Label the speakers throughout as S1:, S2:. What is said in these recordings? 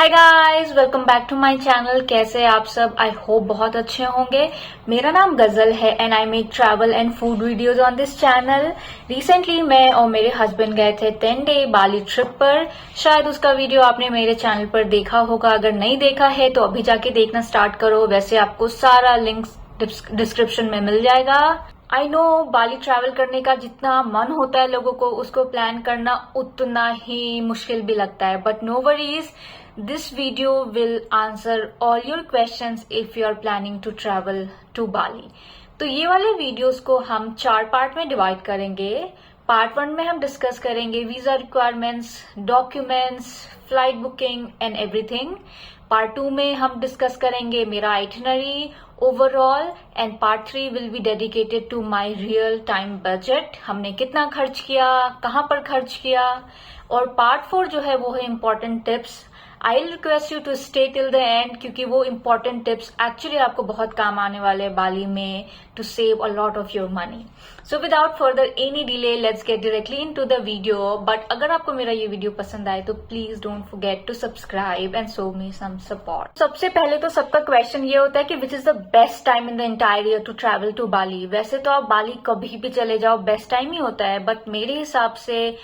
S1: Hi guys, welcome back to my channel. कैसे आप सब? आई होप बहुत अच्छे होंगे। मेरा नाम गजल है and I make travel and food videos on this channel. Recently मैं और मेरे हस्बैंड गए थे 10 डे बाली ट्रिप पर। शायद उसका वीडियो आपने मेरे चैनल पर देखा होगा। अगर नहीं देखा है तो अभी जाके देखना स्टार्ट करो। वैसे आपको सारा लिंक डिस्क्रिप्शन में मिल जाएगा। आई नो बाली ट्रैवल करने का जितना मन होता है लोगों को, उसको प्लान करना उतना ही मुश्किल भी लगता है। But no worries, this video will answer all your questions if you are planning to travel to Bali। तो ये वाले वीडियोस को हम 4 पार्ट में डिवाइड करेंगे। पार्ट 1 में हम डिस्कस करेंगे visa requirements, documents, flight booking and everything. Part 2 में हम डिस्कस करेंगे मेरा itinerary overall and part 3 will be dedicated to my real time budget. हमने कितना खर्च किया, कहाँ पर खर्च किया। और पार्ट 4 जो है वो है important tips. I request you to stay till the end, क्योंकि वो इम्पोर्टेंट टिप्स एक्चुअली आपको बहुत काम आने वाले हैं बाली में to save a lot of your money. So without further any delay let's get directly into the video. But अगर आपको मेरा ये वीडियो पसंद आए तो please don't forget to subscribe and show me some support. सबसे पहले तो सबका क्वेश्चन ये होता है कि which is the best time in the entire year to travel to Bali. वैसे तो आप बाली कभी भी चले जाओ, बेस्ट टाइम ही होता है। बट मेरे हिसाब से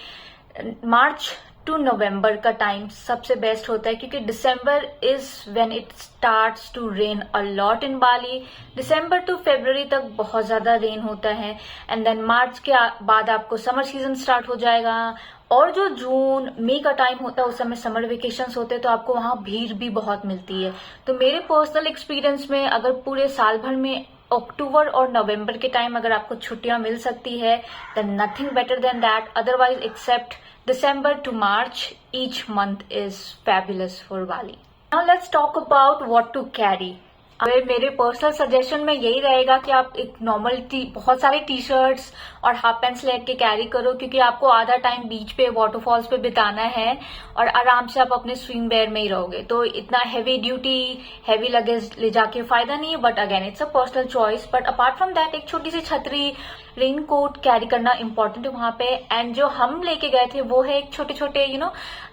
S1: मार्च टू नवंबर का टाइम सबसे बेस्ट होता है, क्योंकि December is when it starts to rain a lot in Bali. December to February तक बहुत ज्यादा रेन होता है एंड देन मार्च के बाद आपको समर सीजन स्टार्ट हो जाएगा। और जो जून मई का टाइम होता है उस समय समर वेकेशंस होते हैं, तो आपको वहां भीड़ भी बहुत मिलती है। तो मेरे पर्सनल एक्सपीरियंस में अगर पूरे साल भर में अक्टूबर और नवंबर के टाइम अगर आपको छुट्टियां मिल सकती है then nothing better than that. Otherwise except December to March, each month is fabulous for Bali. Now let's talk about what to carry. मेरे पर्सनल सजेशन में यही रहेगा कि आप एक नॉर्मल बहुत सारे टी शर्ट्स और हाफ पैंट्स लेके कैरी करो, क्योंकि आपको आधा टाइम बीच पे वाटरफॉल्स पे बिताना है और आराम से आप अपने स्विम वेयर में ही रहोगे। तो इतना हैवी ड्यूटी हैवी लगेज ले जाके फायदा नहीं है। But again it's a personal choice. But apart from that एक छोटी सी छतरी, रेन कोट कैरी करना इम्पोर्टेंट है वहां पे। एंड जो हम लेके गए थे वो है एक छोटे छोटे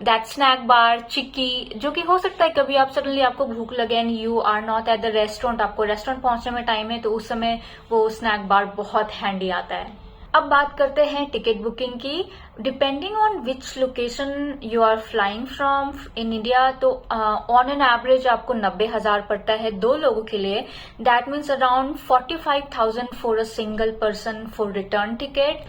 S1: दैट स्नैक बार, चिक्की, जो कि हो सकता है कभी आप सडनली आपको भूख लगे and you are not at the restaurant, आपको रेस्टोरेंट पहुंचने में टाइम है, तो उस समय वो स्नैक बार बहुत हैंडी आता है। अब बात करते हैं टिकट बुकिंग की। Depending on which location you are flying from in India, तो ऑन एन एवरेज आपको 90,000 पड़ता है 2 लोगों के लिए। That means around 45,000 for a single person for return ticket.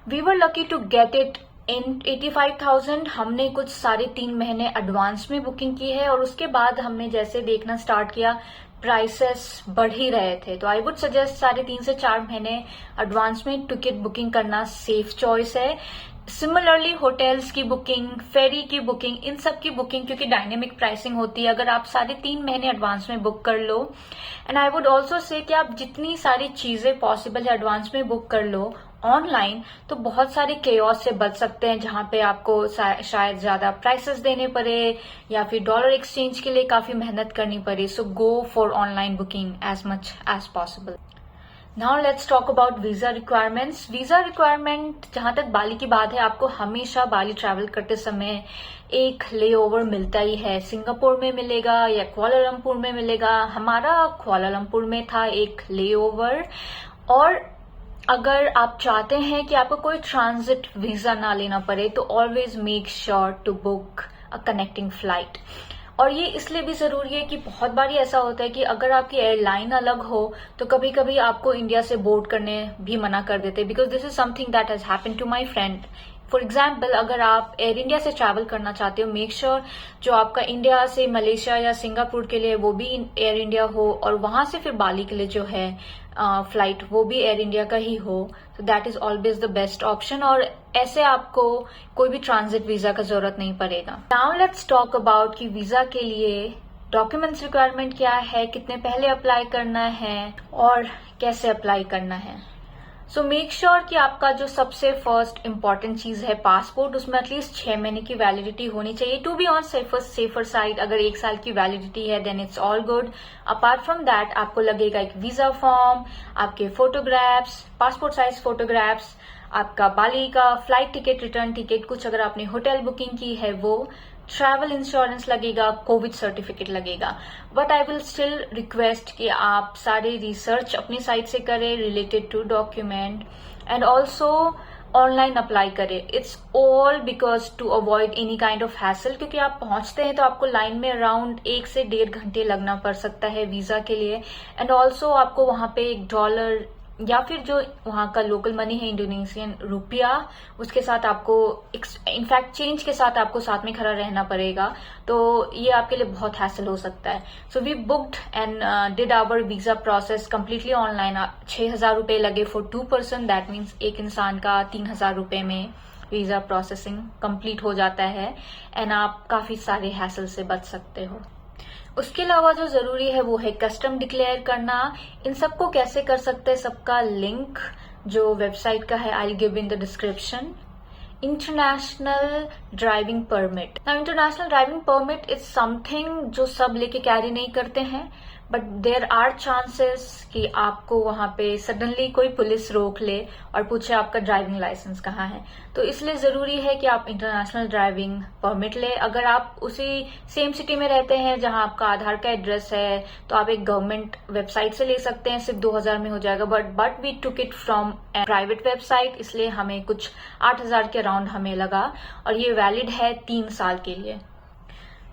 S1: We were lucky to get it in 85,000। हमने कुछ 3.5 महीने एडवांस में बुकिंग की है और उसके बाद हमने जैसे देखना स्टार्ट किया प्राइसेस बढ़ ही रहे थे, तो आई वुड सजेस्ट 3.5 से 4 महीने एडवांस में टिकट बुकिंग करना सेफ चॉइस है। सिमिलरली होटल्स की बुकिंग, फेरी की बुकिंग, इन सब की बुकिंग क्योंकि डायनेमिक प्राइसिंग होती है, अगर आप 3.5 महीने एडवांस में बुक कर लो। And I would also say कि आप जितनी सारी चीजें पॉसिबल है एडवांस में बुक कर लो ऑनलाइन, तो बहुत सारे केओस से बच सकते हैं, जहां पे आपको शायद ज्यादा प्राइसेस देने पड़े या फिर डॉलर एक्सचेंज के लिए काफी मेहनत करनी पड़े। So go for online booking as much as possible. Now let's talk about visa requirements. Visa requirement जहां तक बाली की बात है, आपको हमेशा बाली ट्रैवल करते समय एक लेओवर मिलता ही है। सिंगापुर में मिलेगा या कुआलालंपुर में मिलेगा। हमारा कुआलालंपुर में था एक लेओवर। और अगर आप चाहते हैं कि आपको कोई ट्रांजिट वीजा ना लेना पड़े, तो always make sure to book a connecting flight. और ये इसलिए भी जरूरी है कि बहुत बार ऐसा होता है कि अगर आपकी एयरलाइन अलग हो तो कभी कभी आपको इंडिया से बोर्ड करने भी मना कर देते हैं, because this is something that has happened to my friend. For example, अगर आप एयर इंडिया से ट्रैवल करना चाहते हो, मेक श्योर जो आपका इंडिया से मलेशिया या सिंगापुर के लिए वो भी एयर इंडिया हो, और वहां से फिर बाली के लिए जो है फ्लाइट वो भी एयर इंडिया का ही हो। तो that is always the best option, और ऐसे आपको कोई भी ट्रांजिट वीजा का जरूरत नहीं पड़ेगा। नाउ लेट्स टॉक अबाउट कि वीजा के लिए डॉक्यूमेंट्स रिक्वायरमेंट क्या है, कितने पहले अप्लाई करना है और कैसे अप्लाई करना है। सो मेक श्योर कि आपका जो सबसे फर्स्ट इंपॉर्टेंट चीज है पासपोर्ट, उसमें एटलीस्ट 6 महीने की वैलिडिटी होनी चाहिए। To be on safer side, अगर 1 साल की वैलिडिटी है then it's all good. Apart from that आपको लगेगा एक वीजा फॉर्म, आपके फोटोग्राफ्स, पासपोर्ट साइज फोटोग्राफ्स, आपका बाली का फ्लाइट टिकट, रिटर्न टिकट, कुछ अगर आपने होटल बुकिंग की है वो, ट्रैवल इंश्योरेंस लगेगा, कोविड सर्टिफिकेट लगेगा। But I will still request कि आप सारे रिसर्च अपनी साइट से करें related to document, and also online apply करें। It's all because to avoid any kind of hassle, क्योंकि आप पहुंचते हैं तो आपको लाइन में अराउंड 1 से 1.5 घंटे लगना पड़ सकता है वीजा के लिए, एंड ऑल्सो आपको वहां पे $1 या फिर जो वहां का लोकल मनी है इंडोनेशियन रुपया, उसके साथ आपको इनफैक्ट चेंज के साथ आपको साथ में खड़ा रहना पड़ेगा, तो ये आपके लिए बहुत हैसल हो सकता है। So we booked and did our visa process completely online. 6,000 रुपए लगे फॉर 2 पर्सन, दैट मीन्स एक इंसान का 3,000 रुपए में वीजा प्रोसेसिंग कंप्लीट हो जाता है, एंड आप काफी सारे हैसल से बच सकते हो। उसके अलावा जो जरूरी है वो है कस्टम डिक्लेयर करना। इन सबको कैसे कर सकते हैं, सबका लिंक जो वेबसाइट का है आई will give in the description. International driving permit. Now international driving permit is something जो सब लेके कैरी नहीं करते हैं, बट देयर आर चांसेस कि आपको वहां पे सडनली कोई पुलिस रोक ले और पूछे आपका ड्राइविंग लाइसेंस कहाँ है, तो इसलिए जरूरी है कि आप इंटरनेशनल ड्राइविंग परमिट ले। अगर आप उसी सेम सिटी में रहते हैं जहां आपका आधार का एड्रेस है, तो आप एक गवर्नमेंट वेबसाइट से ले सकते हैं, सिर्फ 2,000 में हो जाएगा। But we took it from private website, इसलिए हमें कुछ 8,000 के अराउंड हमें लगा, और ये वैलिड है 3 साल के लिए।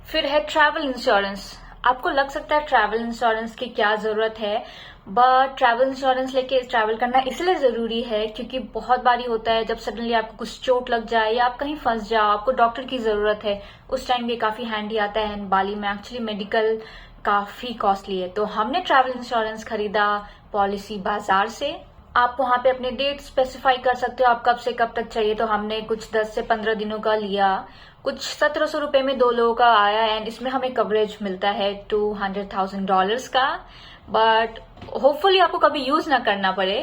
S1: फिर है ट्रैवल इंश्योरेंस। आपको लग सकता है ट्रैवल इंश्योरेंस की क्या जरूरत है, बट ट्रैवल इंश्योरेंस लेके ट्रैवल करना इसलिए जरूरी है क्योंकि बहुत बारी होता है जब सडनली आपको कुछ चोट लग जाए या आप कहीं फंस जाओ, आपको डॉक्टर की जरूरत है, उस टाइम ये काफी हैंडी आता है। एंड बाली में एक्चुअली मेडिकल काफी कॉस्टली है, तो हमने ट्रैवल इंश्योरेंस खरीदा पॉलिसी बाजार से। आप वहां पे अपने डेट स्पेसिफाई कर सकते हो, आप कब से कब तक चाहिए, तो हमने कुछ 10 से 15 दिनों का लिया, कुछ 1,700 रुपए में 2 लोगों का आया, एंड इसमें हमें कवरेज मिलता है $200,000 का, बट होपफुली आपको कभी यूज ना करना पड़े।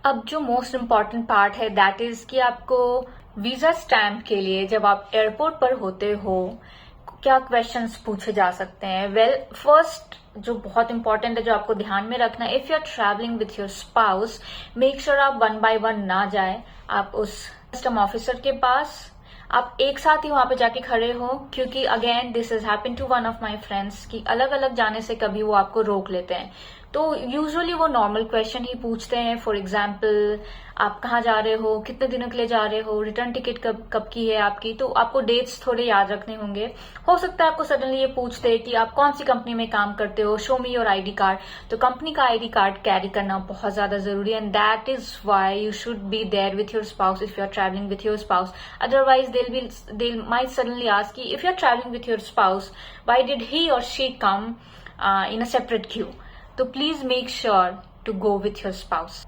S1: अब जो मोस्ट इम्पॉर्टेंट पार्ट है दैट इज कि आपको वीजा स्टैम्प के लिए जब आप एयरपोर्ट पर होते हो क्या क्वेश्चंस पूछे जा सकते हैं। वेल, फर्स्ट जो बहुत इंपॉर्टेंट है जो आपको ध्यान में रखना है, if you are travelling with your spouse, make sure आप 1 by 1 ना जाए। आप उस कस्टम ऑफिसर के पास आप एक साथ ही वहां पे जाके खड़े हो, क्योंकि again this is happen to one of my friends कि अलग अलग जाने से कभी वो आपको रोक लेते हैं। तो यूजुअली वो नॉर्मल क्वेश्चन ही पूछते हैं, फॉर एग्जाम्पल आप कहाँ जा रहे हो, कितने दिनों के लिए जा रहे हो, रिटर्न टिकट कब की है आपकी, तो आपको डेट्स थोड़े याद रखने होंगे। हो सकता है आपको सडनली ये पूछते हैं कि आप कौन सी कंपनी में काम करते हो, show me your ID card, तो कंपनी का आईडी कार्ड कैरी करना बहुत ज्यादा जरूरी है, and that is why you should be there with your spouse if you are travelling with your spouse. Otherwise they might suddenly ask you, if you're traveling with your spouse, why did he or she come in a separate queue? So please make sure to go with your spouse.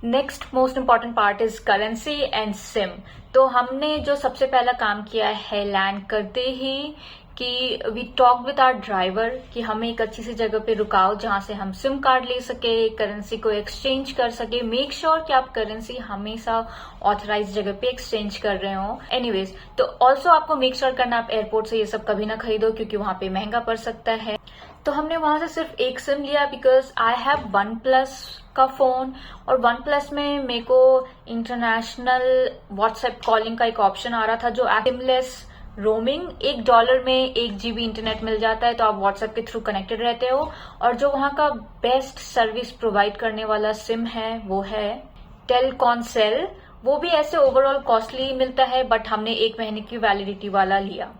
S1: Next most important part is currency and SIM. तो हमने जो सबसे पहला काम किया है land करते ही कि we talk with our driver कि हमें एक अच्छी सी जगह पे रुकाओ जहां से हम सिम कार्ड ले सके, करेंसी को एक्सचेंज कर सके। मेक श्योर कि आप करेंसी हमेशा ऑथराइज जगह पे एक्सचेंज कर रहे हो। एनीवेज, तो ऑल्सो आपको मेक श्योर करना आप एयरपोर्ट से ये सब कभी ना खरीदो क्योंकि वहां पे महंगा पड़ सकता है। तो हमने वहां से सिर्फ एक सिम लिया बिकॉज आई हैव OnePlus का फोन, और OnePlus में मेरे को इंटरनेशनल व्हाट्सएप कॉलिंग का एक ऑप्शन आ रहा था जो सिमलेस रोमिंग, $1 में 1 GB इंटरनेट मिल जाता है, तो आप व्हाट्सएप के थ्रू कनेक्टेड रहते हो। और जो वहां का बेस्ट सर्विस प्रोवाइड करने वाला सिम है वो है टेलकॉनसेल। वो भी ऐसे ओवरऑल कॉस्टली मिलता है, बट हमने 1 महीने की वैलिडिटी वाला लिया।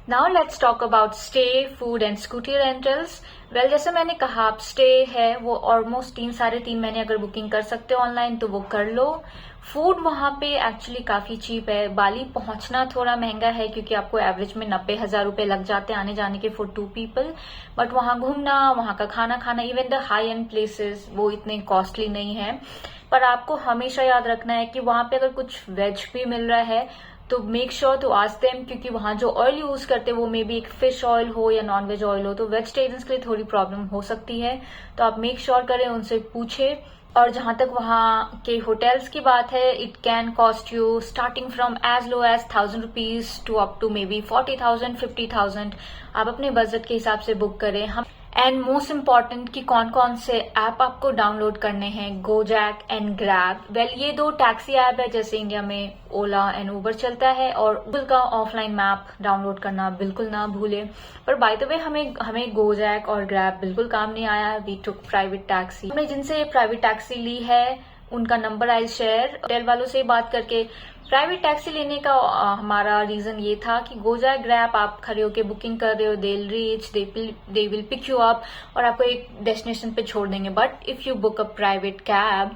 S1: Now let's talk about stay, food and scooty rentals. Well, जैसे मैंने कहा आप स्टे है वो ऑलमोस्ट 3-3.5 महीने अगर बुकिंग कर सकते हो ऑनलाइन तो वो कर लो। फूड वहां पे एक्चुअली काफी चीप है। बाली पहुंचना थोड़ा महंगा है क्योंकि आपको एवरेज में 90,000 रुपए लग जाते हैं आने जाने के फॉर 2 people, बट वहां घूमना, वहां का खाना खाना, even the high and places वो इतने कॉस्टली नहीं है। पर आपको हमेशा याद रखना है कि वहां पे अगर कुछ वेज भी मिल रहा है तो make sure to ask them, क्योंकि वहां जो ऑयल यूज करते हैं वो मे बी एक फिश ऑयल हो या नॉन वेज ऑयल हो, तो वेजिटेरियंस के लिए थोड़ी प्रॉब्लम हो सकती है। तो आप मेक श्योर करें, उनसे पूछे। और जहां तक वहां के होटल्स की बात है, it can cost you starting from as low as 1,000 rupees to up to may be 40,000, 50,000। आप अपने बजट के हिसाब से बुक करें। हम एंड मोस्ट इम्पॉर्टेंट कि कौन कौन से ऐप आपको डाउनलोड करने हैं, गोजैक एंड ग्रैब। वेल ये दो टैक्सी ऐप है, जैसे इंडिया में ओला एंड उबर चलता है, और गूगल का ऑफलाइन मैप डाउनलोड करना बिल्कुल ना भूले। पर बाय द वे हमें गोजैक और ग्रैब बिल्कुल काम नहीं आया। We took private taxi. हमने जिनसे प्राइवेट टैक्सी ली है उनका नंबर आई शेयर। होटल वालों से बात करके प्राइवेट टैक्सी लेने का हमारा रीजन ये था कि गोजैक ग्रैब आप खड़े होके बुकिंग कर रहे हो, they will pick you up और आपको एक डेस्टिनेशन पे छोड़ देंगे। But if you book a private cab,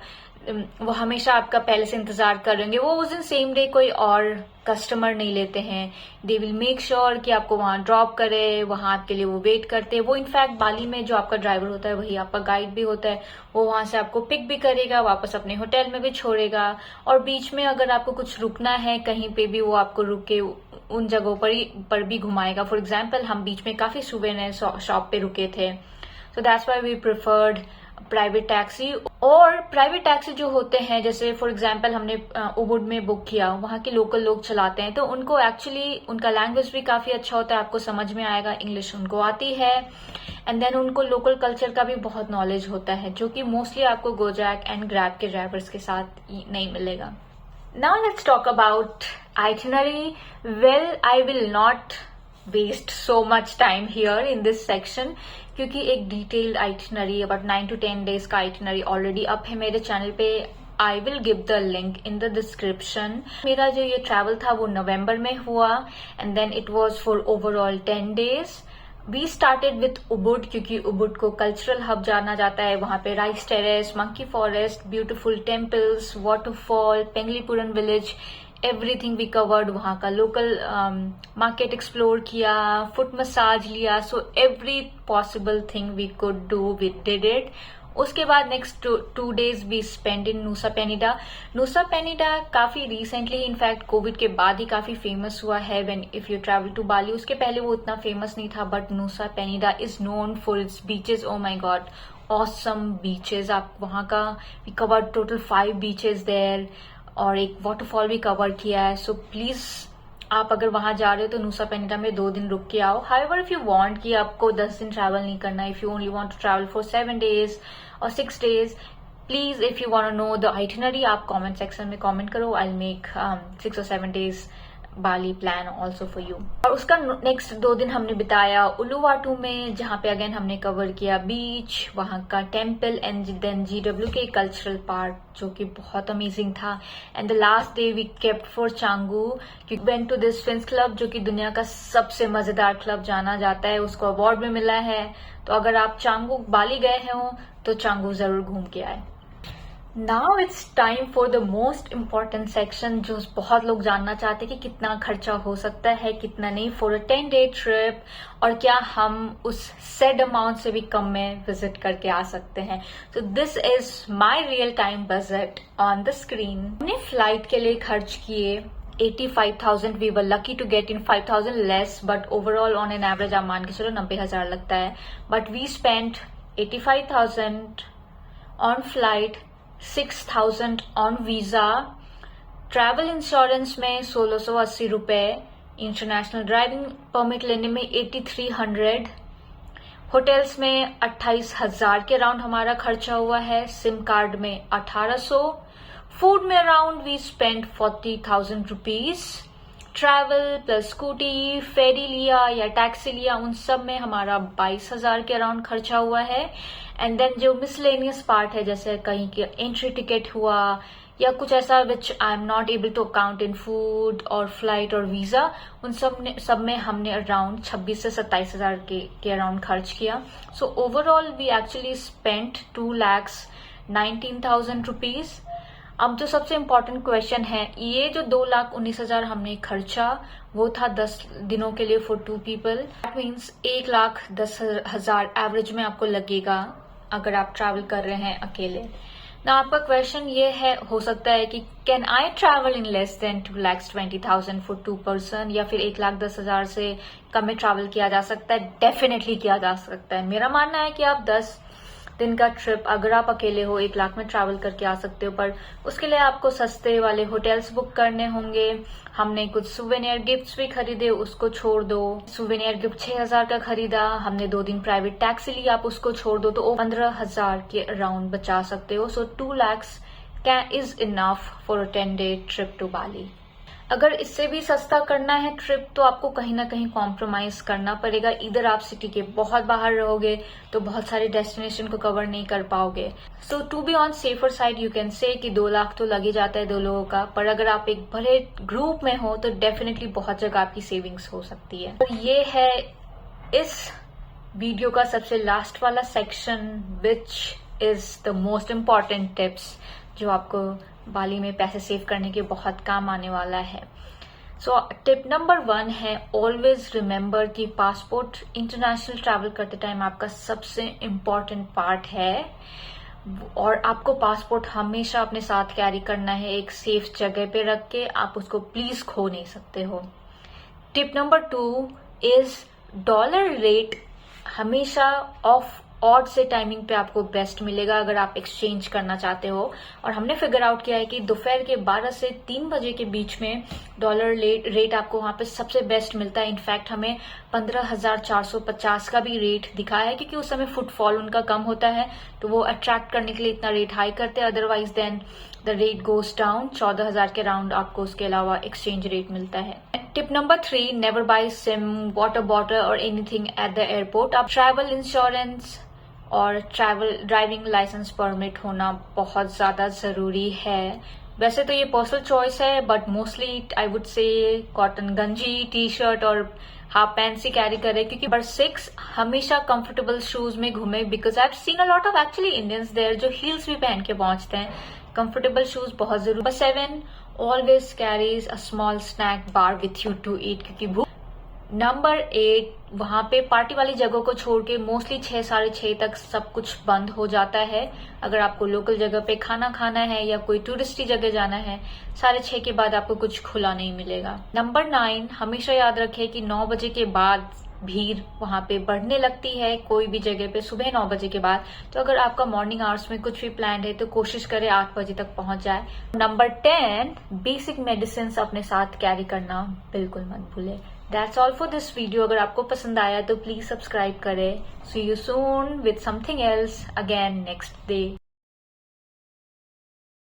S1: वो हमेशा आपका पहले से इंतजार करेंगे। वो उस दिन सेम डे कोई और कस्टमर नहीं लेते हैं। दे विल मेक श्योर कि आपको वहां ड्रॉप करे, वहां आपके लिए वो वेट करते हैं। वो इनफैक्ट बाली में जो आपका ड्राइवर होता है वही आपका गाइड भी होता है। वो वहां से आपको पिक भी करेगा, वापस अपने होटल में भी छोड़ेगा, और बीच में अगर आपको कुछ रुकना है कहीं पे भी, वो आपको रुक के उन जगहों पर भी घुमाएगा। फॉर एग्जाम्पल हम बीच में काफी सुवेनियर शॉप पे रुके थे, so that's why we preferred private taxi. और प्राइवेट टैक्सी जो होते हैं, जैसे फॉर एग्जांपल हमने उबुड में बुक किया, वहाँ के लोकल लोग चलाते हैं, तो उनको एक्चुअली उनका लैंग्वेज भी काफी अच्छा होता है, आपको समझ में आएगा, इंग्लिश उनको आती है, एंड देन उनको लोकल कल्चर का भी बहुत नॉलेज होता है, जो कि मोस्टली आपको गोजैक एंड ग्रैब के ड्राइवर्स के साथ नहीं मिलेगा। Now let's talk about itinerary. Well I will not waste so much time here in this section, क्योंकि एक detailed itinerary about 9 to 10 days का आइटिनरी ऑलरेडी अप है मेरे चैनल पे। I will give the link in the description. मेरा जो ये travel था वो नवंबर में हुआ, and then it was for overall 10 days. We started with उबुड, क्योंकि उबुड को कल्चरल हब जाना जाता है। वहां पे rice terrace, monkey forest, beautiful temples, waterfall, Penglipuran village, everything we covered. वहां का लोकल मार्केट एक्सप्लोर किया, फुट मसाज लिया, so every possible thing we could do we did it. उसके बाद next 2 days we spend in Nusa Penida. Nusa Penida काफी recently, in fact covid के बाद ही काफी फेमस हुआ है। When if you travel to Bali, उसके पहले वो उतना फेमस नहीं था, but Nusa Penida is known for its beaches. Oh my God, awesome beaches. आप वहां का we cover total 5 beaches there, और एक वाटरफॉल भी कवर किया है। सो प्लीज आप अगर वहां जा रहे हो तो नूसा पेनिडा में 2 दिन रुक के आओ। हाउएवर इफ यू वांट कि आपको 10 दिन ट्रैवल नहीं करना, if you only want to travel for 7 days और 6 days, please if you want to know the itinerary, आप कमेंट सेक्शन में कमेंट करो। I will make 6 or 7 days Bali plan also for you. और उसका next 2 दिन हमने बिताया उलुवाटू में, जहां पे अगेन हमने कवर किया बीच, वहां का टेम्पल, एंड देन GW के कल्चरल पार्ट जो कि बहुत अमेजिंग था। And the last day we kept for Canggu, went to this Finns club, जो कि दुनिया का सबसे मजेदार क्लब जाना जाता है, उसको अवार्ड भी मिला है। तो अगर आप चांगू बाली गए हो तो चांगू जरूर घूम के आए। Now it's time for the most important section, जो बहुत लोग जानना चाहते हैं कि कितना खर्चा हो सकता है, कितना नहीं, फॉर अ 10-day ट्रिप, और क्या हम उस सेड अमाउंट से भी कम में विजिट करके आ सकते हैं। So this is my real time budget on the screen. हमने फ्लाइट के लिए खर्च किए 85,000। We were lucky to get in 5,000 less, but overall on an average आप मान के चलो 90,000 लगता है। But we spent 85,000 on flight, 6,000 on visa, travel insurance में 1,680 रुपए, इंटरनेशनल ड्राइविंग परमिट लेने में 8,300, होटल्स में 28,000 के अराउंड हमारा खर्चा हुआ है, सिम कार्ड में 1,800, फूड में around we spend 40,000 rupees, travel plus scooty, ferry लिया या टैक्सी लिया, उन सब में हमारा 22,000 के अराउंड खर्चा हुआ है। एंड देन जो मिसलेनियस पार्ट है, जैसे कहीं के एंट्री टिकट हुआ या कुछ ऐसा which I am not able to account in food और फ्लाइट और वीजा, उन सब में हमने अराउंड 26 से 27,000 के अराउंड खर्च किया। So overall we actually spent 2,19,000 rupees. अब जो सबसे इम्पोर्टेंट क्वेश्चन है, ये जो 2,19,000 हमने खर्चा, वो था 10 दिनों के लिए for 2 people। That means 1,10,000 average में आपको लगेगा अगर आप ट्रैवल कर रहे हैं अकेले। ना आपका क्वेश्चन ये है, हो सकता है कि can I travel in less than 2,20,000 for 2 person, या फिर 1,10,000 से कम में ट्रैवल किया जा सकता है? डेफिनेटली किया जा सकता है। मेरा मानना है कि आप 10 दिन का ट्रिप अगर आप अकेले हो 1 लाख में ट्रैवल करके आ सकते हो, पर उसके लिए आपको सस्ते वाले होटल्स बुक करने होंगे। हमने कुछ सुवेनियर गिफ्ट्स भी खरीदे, उसको छोड़ दो। सुवेनियर गिफ्ट 6,000 का खरीदा, हमने 2 दिन प्राइवेट टैक्सी ली, आप उसको छोड़ दो तो 15,000 के अराउंड बचा सकते हो। सो 2 lakhs is enough for a 10-day trip to Bali। अगर इससे भी सस्ता करना है ट्रिप तो आपको कहीं ना कहीं कॉम्प्रोमाइज करना पड़ेगा। इधर आप सिटी के बहुत बाहर रहोगे तो बहुत सारे डेस्टिनेशन को कवर नहीं कर पाओगे। So to be on safer side you can say कि 2 लाख तो लग ही जाता है 2 लोगों का, पर अगर आप एक बड़े ग्रुप में हो तो डेफिनेटली बहुत जगह आपकी सेविंग्स हो सकती है। तो ये है इस वीडियो का सबसे लास्ट वाला section, which is the most important tips जो आपको बाली में पैसे सेव करने के बहुत काम आने वाला है। सो टिप नंबर 1 है ऑलवेज रिमेंबर कि पासपोर्ट इंटरनेशनल ट्रैवल करते टाइम आपका सबसे इम्पॉर्टेंट पार्ट है और आपको पासपोर्ट हमेशा अपने साथ कैरी करना है एक सेफ जगह पे रख के। आप उसको प्लीज खो नहीं सकते हो। Tip number 2 is dollar rate हमेशा ऑफ ऑड से टाइमिंग पे आपको बेस्ट मिलेगा अगर आप एक्सचेंज करना चाहते हो। और हमने फिगर आउट किया है कि दोपहर के 12 से 3 बजे के बीच में डॉलर रेट आपको वहां पे सबसे बेस्ट मिलता है। इनफैक्ट हमें 15,450 का भी रेट दिखा है क्योंकि उस समय फुटफॉल उनका कम होता है तो वो अट्रैक्ट करने के लिए इतना रेट हाई करते हैं। Otherwise then the rate goes down. 14,000 के राउंड आपको उसके अलावा एक्सचेंज रेट मिलता है। Tip number 3, never buy SIM, water bottle और एनीथिंग एट द एयरपोर्ट। आप ट्रैवल इंश्योरेंस और ड्राइविंग लाइसेंस परमिट होना बहुत ज्यादा जरूरी है। वैसे तो ये पर्सनल चॉइस है but mostly I would say cotton गंजी, टी शर्ट और हाफ पैंट ही कैरी करे। क्योंकि नंबर 6, हमेशा कंफर्टेबल शूज में घूमे because I have seen a lot of actually Indians there जो हील्स भी पहन के पहुंचते हैं। कंफर्टेबल शूज बहुत जरूरी। Number 7, always carries a small snack bar with you to eat क्योंकि भूख। नंबर 8, वहां पे पार्टी वाली जगह को छोड़ के मोस्टली 6, 6:30 तक सब कुछ बंद हो जाता है। अगर आपको लोकल जगह पे खाना खाना है या कोई टूरिस्टी जगह जाना है 6:30 के बाद आपको कुछ खुला नहीं मिलेगा। नंबर 9, हमेशा याद रखें कि 9 बजे के बाद भीड़ वहां पे बढ़ने लगती है कोई भी जगह पे सुबह 9 बजे के बाद। तो अगर आपका मॉर्निंग आवर्स में कुछ भी प्लान है तो कोशिश करें 8 बजे तक पहुंच जाए। नंबर 10, बेसिक मेडिसिन अपने साथ कैरी करना बिल्कुल मत भूले। That's all for this video। अगर आपको पसंद आया तो प्लीज सब्सक्राइब करें। See you soon with something else again next day।